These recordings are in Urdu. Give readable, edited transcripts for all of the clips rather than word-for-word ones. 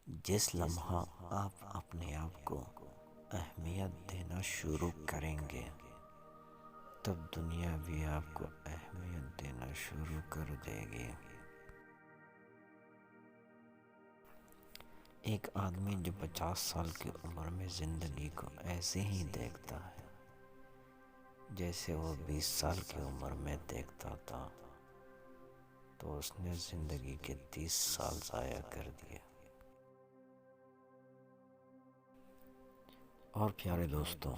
جس لمحہ آپ اپنے آپ کو اہمیت دینا شروع کریں گے، تب دنیا بھی آپ کو اہمیت دینا شروع کر دے گی۔ ایک آدمی جو 50 سال کی عمر میں زندگی کو ایسے ہی دیکھتا ہے جیسے وہ 20 سال کی عمر میں دیکھتا تھا، تو اس نے زندگی کے 30 سال ضائع کر دیے۔ اور پیارے دوستو،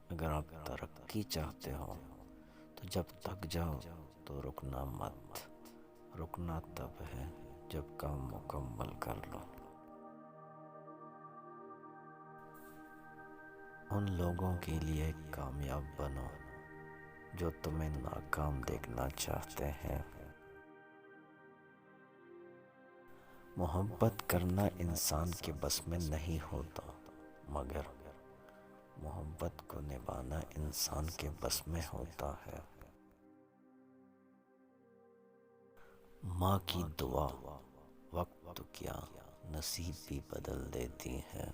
اگر آپ ترقی چاہتے ہو تو جب تک جاؤ تو رکنا مت۔ رکنا تب ہے جب کام مکمل کر لو۔ ان لوگوں کے لیے کامیاب بنو جو تمہیں ناکام دیکھنا چاہتے ہیں۔ محبت کرنا انسان کے بس میں نہیں ہوتا، مگر محبت کو نبھانا انسان کے بس میں ہوتا ہے۔ ماں کی دعا وقت تو کیا نصیب بھی بدل دیتی ہے۔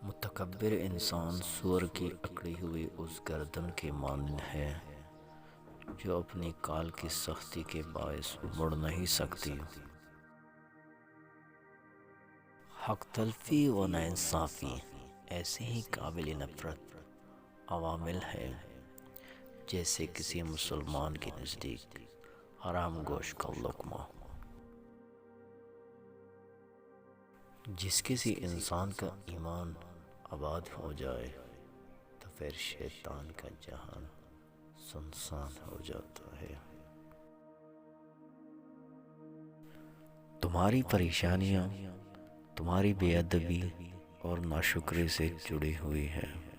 متکبر انسان سور کی اکڑی ہوئی اس گردن کے مانند ہے جو اپنی کال کی سختی کے باعث مڑ نہیں سکتی۔ حق تلفی و ناانصافی ایسے ہی قابل نفرت عوامل ہیں جیسے کسی مسلمان کے نزدیک حرام گوشت کا لقمہ۔ جس کسی انسان کا ایمان آباد ہو جائے تو پھر شیطان کا جہان سنسان ہو جاتا ہے۔ تمہاری پریشانیاں تمہاری بے ادبی اور ناشکری سے جڑی ہوئی ہیں۔